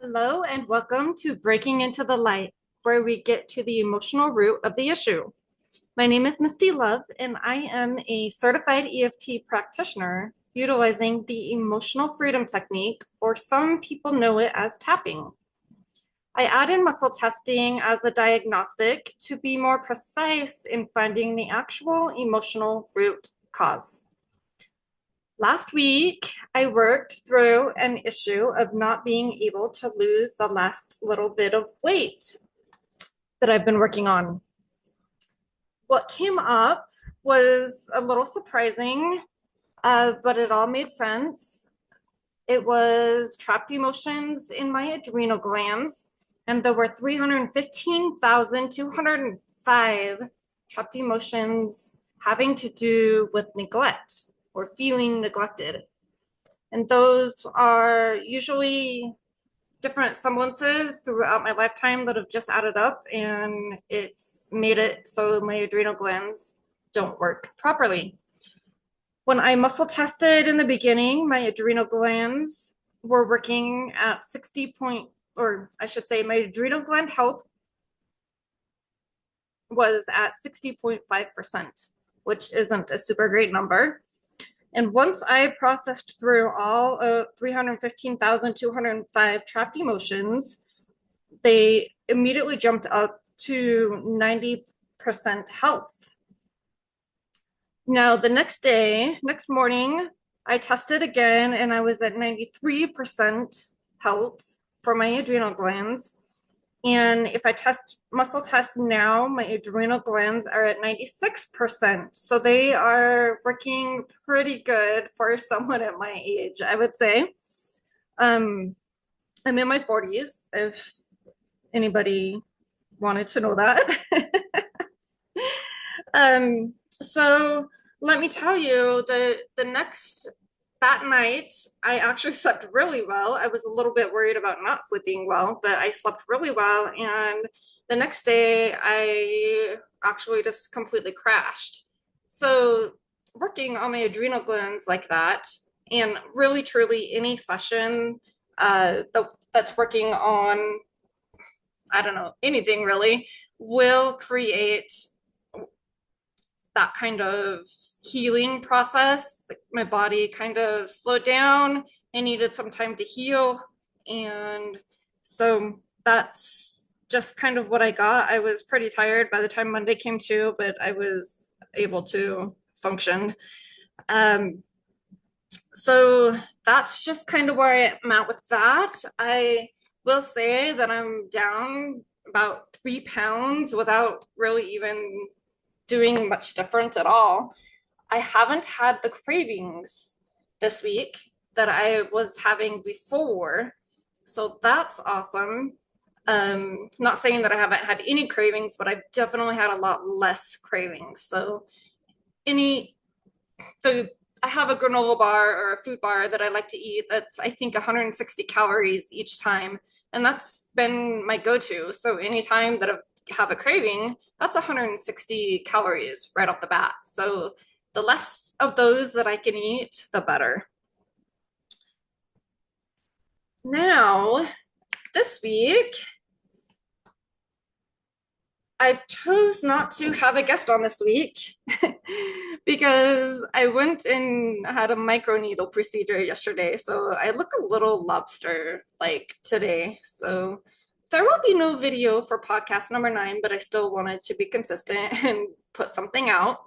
Hello and welcome to Breaking Into the Light, where we get to the emotional root of the issue. My name is Misti Love, and I am a certified EFT practitioner utilizing the emotional freedom technique, or some people know it as tapping. I add in muscle testing as a diagnostic to be more precise in finding the actual emotional root cause. Last week, I worked through an issue of not being able to lose the last little bit of weight that I've been working on. What came up was a little surprising, but it all made sense. It was trapped emotions in my adrenal glands, and there were 315,205 trapped emotions having to do with neglect or feeling neglected. And those are usually different semblances throughout my lifetime that have just added up, and it's made it so my adrenal glands don't work properly. When I muscle tested in the beginning, my adrenal glands were working at 60 point, or I should say, my adrenal gland health was at 60.5%, which isn't a super great number. And once I processed through all of 315,205 trapped emotions, they immediately jumped up to 90% health. Now, the next morning, I tested again and I was at 93% health for my adrenal glands. And if I muscle test now, my adrenal glands are at 96%. So they are working pretty good for someone at my age, I would say. I'm in my 40s, if anybody wanted to know that. So let me tell you, that night I actually slept really well. I was a little bit worried about not sleeping well, but I slept really well. And the next day I actually just completely crashed. So working on my adrenal glands like that, and really truly any session that's working on, I don't know, anything really, will create that kind of healing process. Like my body kind of slowed down. I needed some time to heal. And so that's just kind of what I got. I was pretty tired by the time Monday came to, but I was able to function. Um, so that's just kind of where I'm at with that. I will say that I'm down about 3 pounds without really even doing much different at all. I haven't had the cravings this week that I was having before. So that's awesome. Not saying that I haven't had any cravings, but I've definitely had a lot less cravings. So any food, I have a granola bar or a food bar that I like to eat that's, I think, 160 calories each time. And that's been my go-to. So anytime that I have a craving, that's 160 calories right off the bat. So the less of those that I can eat, the better. Now, this week, I've chose not to have a guest on this week because I went and had a microneedle procedure yesterday. So I look a little lobster like today. So there will be no video for podcast number 9, but I still wanted to be consistent and put something out.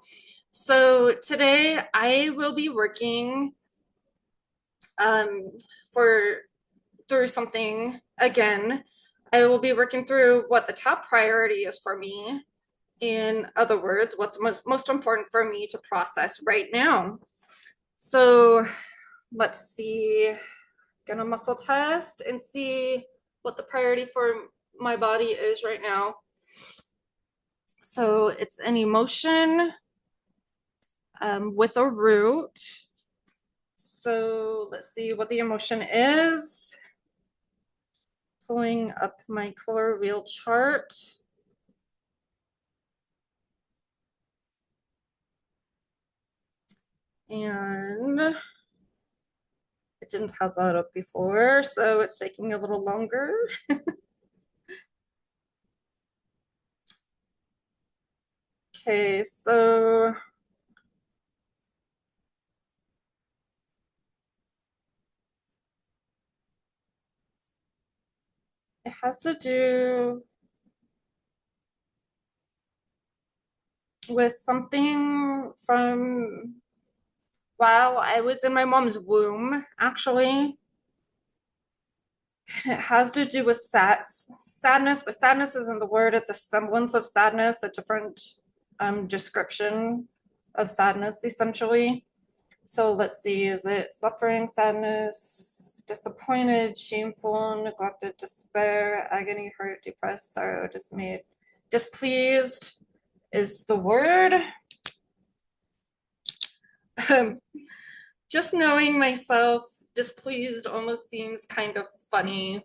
So today I will be working um, for through something again. I will be working through what the top priority is for me. In other words, what's most important for me to process right now. So let's see, gonna muscle test and see what the priority for my body is right now. So it's an emotion with a root. So let's see what the emotion is. Pulling up my color wheel chart. And didn't have that up before, so it's taking a little longer. Okay, so it has to do with something from while I was in my mom's womb, actually. It has to do with sadness, but sadness isn't the word, it's a semblance of sadness, a different description of sadness, essentially. So let's see, is it suffering, sadness, disappointed, shameful, neglected, despair, agony, hurt, depressed, sorrow, dismayed, displeased is the word. Um, just knowing myself displeased almost seems kind of funny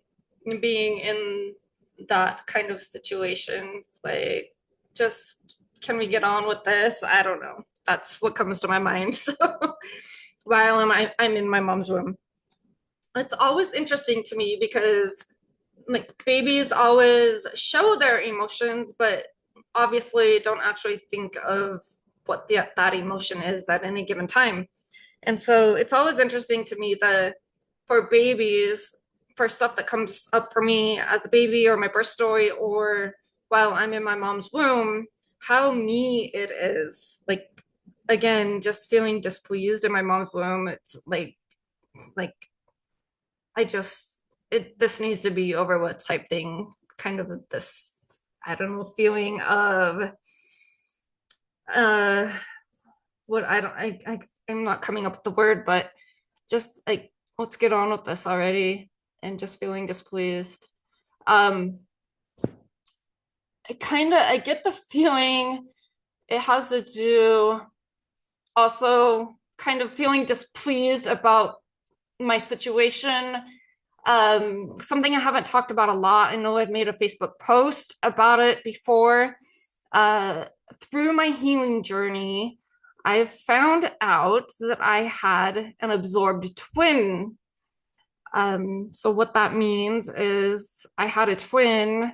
being in that kind of situation. Like, just can we get on with this? I don't know. That's what comes to my mind. So while I'm in my mom's room, it's always interesting to me because like babies always show their emotions, but obviously don't actually think of what that emotion is at any given time. And so it's always interesting to me that for babies, for stuff that comes up for me as a baby or my birth story or while I'm in my mom's womb, how me it is. Like again, just feeling displeased in my mom's womb. It's like I just this needs to be over with type thing. Kind of this, I don't know, feeling of uh what I don't I'm not coming up with the word, but just like let's get on with this already and just feeling displeased. Um I get the feeling it has to do also kind of feeling displeased about my situation. Something I haven't talked about a lot. I know I've made a Facebook post about it before. Uh, through my healing journey, I've found out that I had an absorbed twin. So what that means is I had a twin.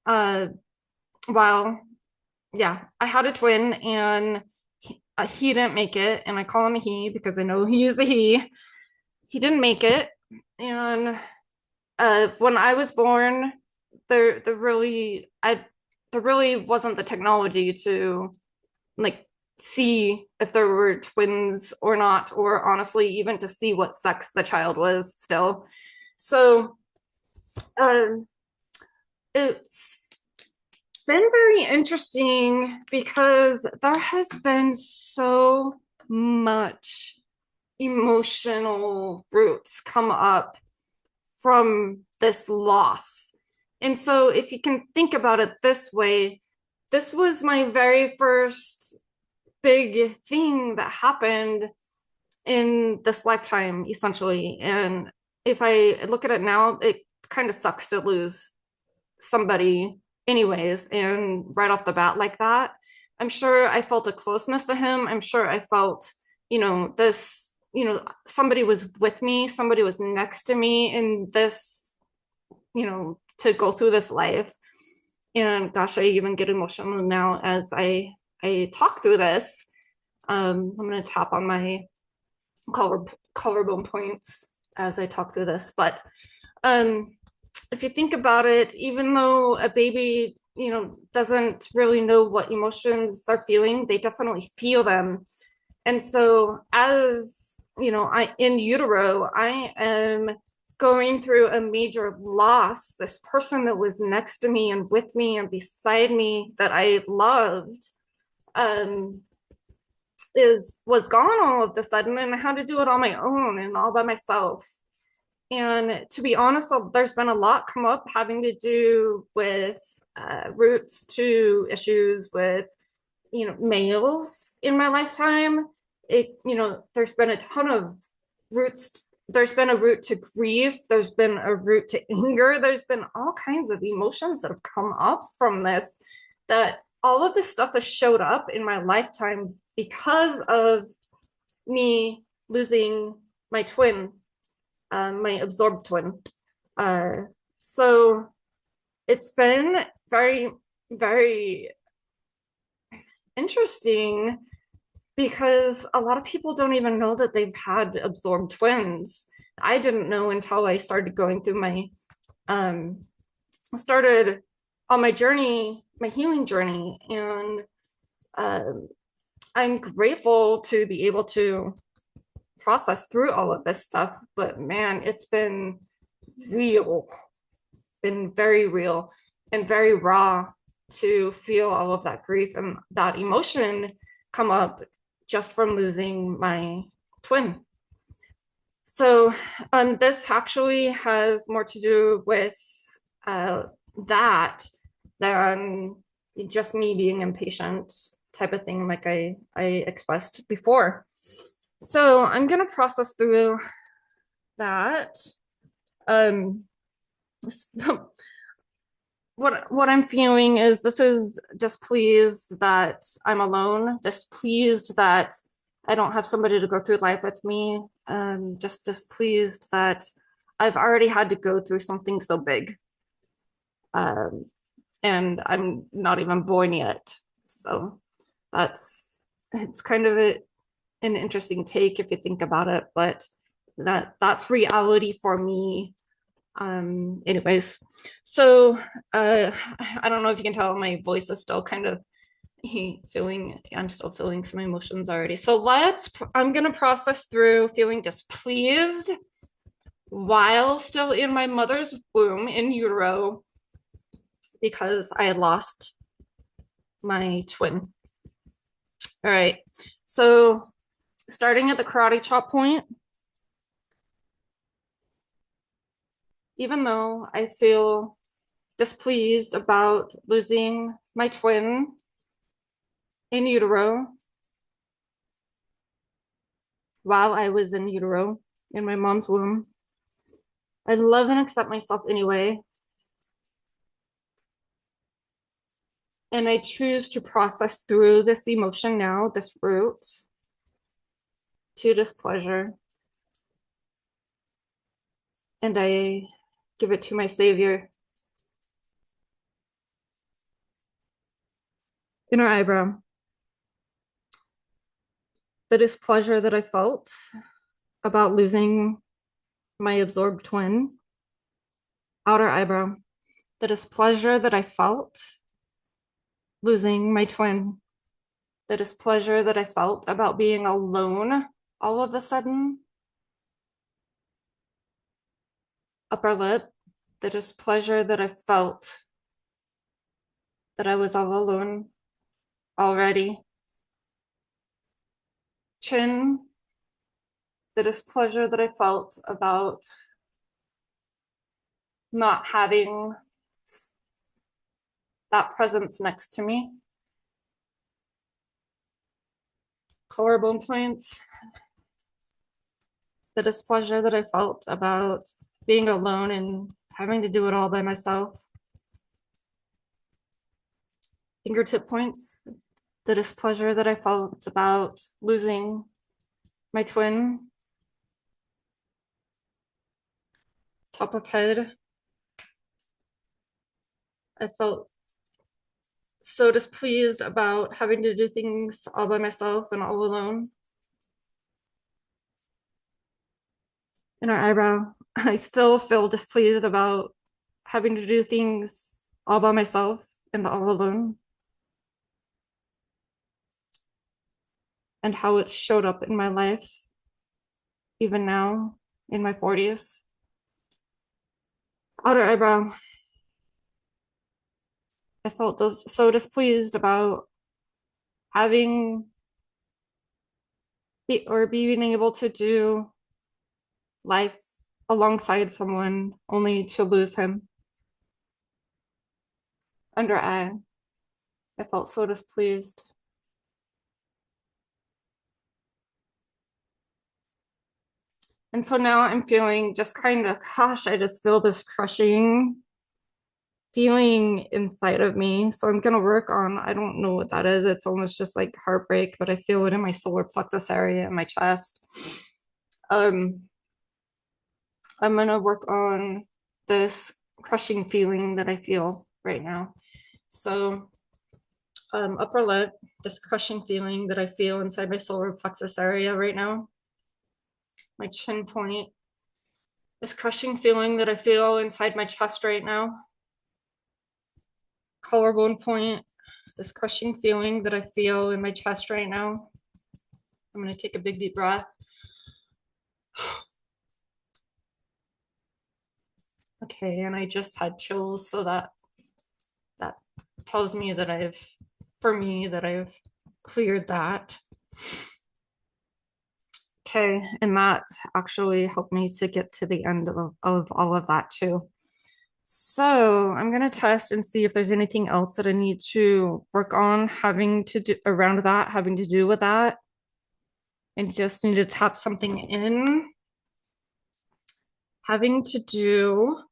Uh, well, yeah, I had a twin, and he didn't make it, and I call him a he because I know he is a he. He didn't make it, and when I was born, there really there really wasn't the technology to like see if there were twins or not, or honestly, even to see what sex the child was still. So um, it's been very interesting because there has been so much emotional roots come up from this loss. And so, if you can think about it this way, this was my very first big thing that happened in this lifetime, essentially. And if I look at it now, it kind of sucks to lose somebody, anyways, and right off the bat, like that. I'm sure I felt a closeness to him. I'm sure I felt, this, somebody was with me, somebody was next to me in this, to go through this life. And gosh, I even get emotional now as I talk through this. I'm going to tap on my collarbone points as I talk through this. But um, if you think about it, even though a baby, doesn't really know what emotions they're feeling, they definitely feel them. And so, as I in utero, I am going through a major loss. This person that was next to me and with me and beside me that I loved um, was gone all of a sudden, and I had to do it on my own and all by myself. And to be honest, there's been a lot come up having to do with roots to issues with males in my lifetime. There's been a ton of roots. There's been a root to grief. There's been a root to anger. There's been all kinds of emotions that have come up from this, that all of this stuff has showed up in my lifetime because of me losing my twin. my absorbed twin. Uh, so it's been very, very interesting because a lot of people don't even know that they've had absorbed twins. I didn't know until I started going through um, started on my journey, my healing journey, and um, I'm grateful to be able to process through all of this stuff. But man, it's real, been very real and very raw to feel all of that grief and that emotion come up just from losing my twin. So, this actually has more to do with uh, that than just me being impatient type of thing, like I expressed before. So I'm gonna process through that. Um, what I'm feeling is this is displeased that I'm alone, displeased that I don't have somebody to go through life with me, just displeased that I've already had to go through something so big. Um, and I'm not even born yet. So that's it's kind of an interesting take if you think about it, but that's reality for me. Anyways, so I don't know if you can tell my voice is still kind of feeling, I'm still feeling some emotions already. So I'm gonna process through feeling displeased while still in my mother's womb in utero because I had lost my twin. All right, so starting at the karate chop point, even though I feel displeased about losing my twin in utero while I was in utero in my mom's womb, I love and accept myself anyway. And I choose to process through this emotion now, this root to displeasure. And I give it to my savior. Inner eyebrow. The displeasure that I felt about losing my absorbed twin. Outer eyebrow. The displeasure that I felt losing my twin. The displeasure that I felt about being alone all of a sudden. Upper lip. The displeasure that I felt that I was all alone already. Chin. The displeasure that I felt about not having that presence next to me. Collarbone points. The displeasure that I felt about being alone and having to do it all by myself. Fingertip points. The displeasure that I felt about losing my twin. Top of head. I felt so displeased about having to do things all by myself and all alone. Inner eyebrow. I still feel displeased about having to do things all by myself and all alone. And how it showed up in my life, even now in my 40s. Outer eyebrow. I felt so displeased about having or being able to do life alongside someone only to lose him. Under eye. I felt so displeased. And so now I'm feeling just kind of, gosh, I just feel this crushing feeling inside of me. So I'm gonna work on, I don't know what that is. It's almost just like heartbreak, but I feel it in my solar plexus area in my chest. Um, I'm gonna work on this crushing feeling that I feel right now. So, upper lip, this crushing feeling that I feel inside my solar plexus area right now, my chin point, this crushing feeling that I feel inside my chest right now, collarbone point, this crushing feeling that I feel in my chest right now. I'm going to take a big deep breath. Okay, and I just had chills, so that tells me that I've cleared that. Okay, and that actually helped me to get to the end of all of that too. So I'm gonna test and see if there's anything else that I need to work on having to do around that, having to do with that. And just need to tap something in, having to do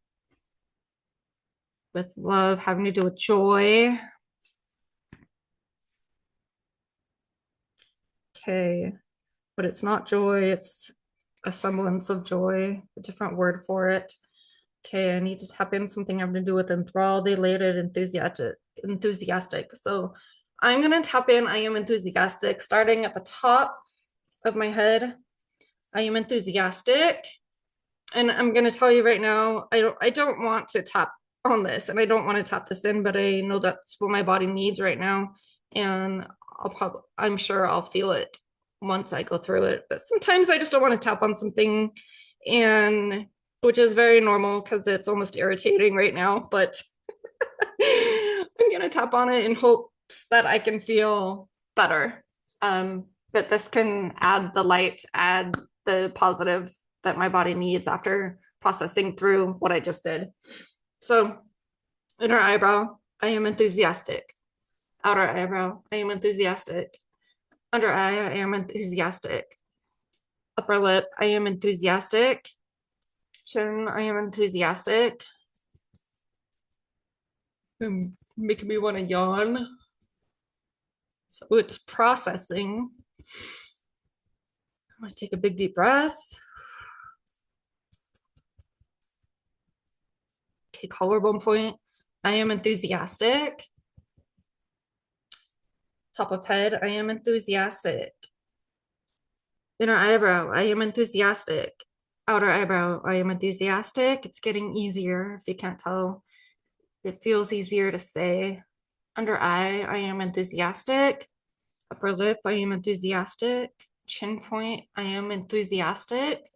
with love, having to do with joy. Okay, but it's not joy, it's a semblance of joy, a different word for it. Okay, I need to tap in something having to do with enthralled, elated, enthusiastic. So I'm gonna tap in I am enthusiastic, starting at the top of my head. I am enthusiastic. And I'm gonna tell you right now, I don't want to tap on this and I don't want to tap this in, but I know that's what my body needs right now. And I'm sure I'll feel it once I go through it. But sometimes I just don't want to tap on something, and which is very normal because it's almost irritating right now. But I'm gonna tap on it in hopes that I can feel better. That this can add the light, add the positive that my body needs after processing through what I just did. So, inner eyebrow, I am enthusiastic. Outer eyebrow, I am enthusiastic. Under eye, I am enthusiastic. Upper lip, I am enthusiastic. Chin, I am enthusiastic. Making me want to yawn. So it's processing. I'm going to take a big deep breath. Okay, collarbone point. I am enthusiastic. Top of head, I am enthusiastic. Inner eyebrow, I am enthusiastic. Outer eyebrow, I am enthusiastic. It's getting easier if you can't tell. It feels easier to say. Under eye, I am enthusiastic. Upper lip, I am enthusiastic. Chin point, I am enthusiastic.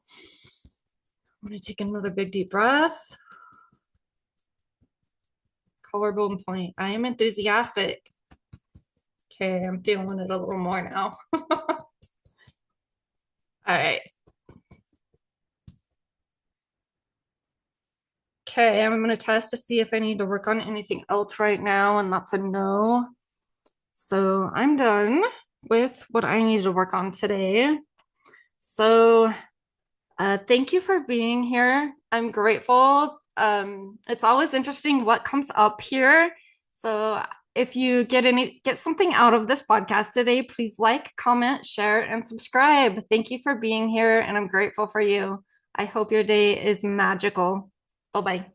I'm going to take another big deep breath. Collarbone point, I am enthusiastic. Okay, I'm feeling it a little more now. All right. Okay, I'm going to test to see if I need to work on anything else right now, and that's a no. So I'm done with what I need to work on today. So thank you for being here. I'm grateful. It's always interesting what comes up here. So if you get something out of this podcast today, please like, comment, share, and subscribe. Thank you for being here, and I'm grateful for you. I hope your day is magical. Bye-bye.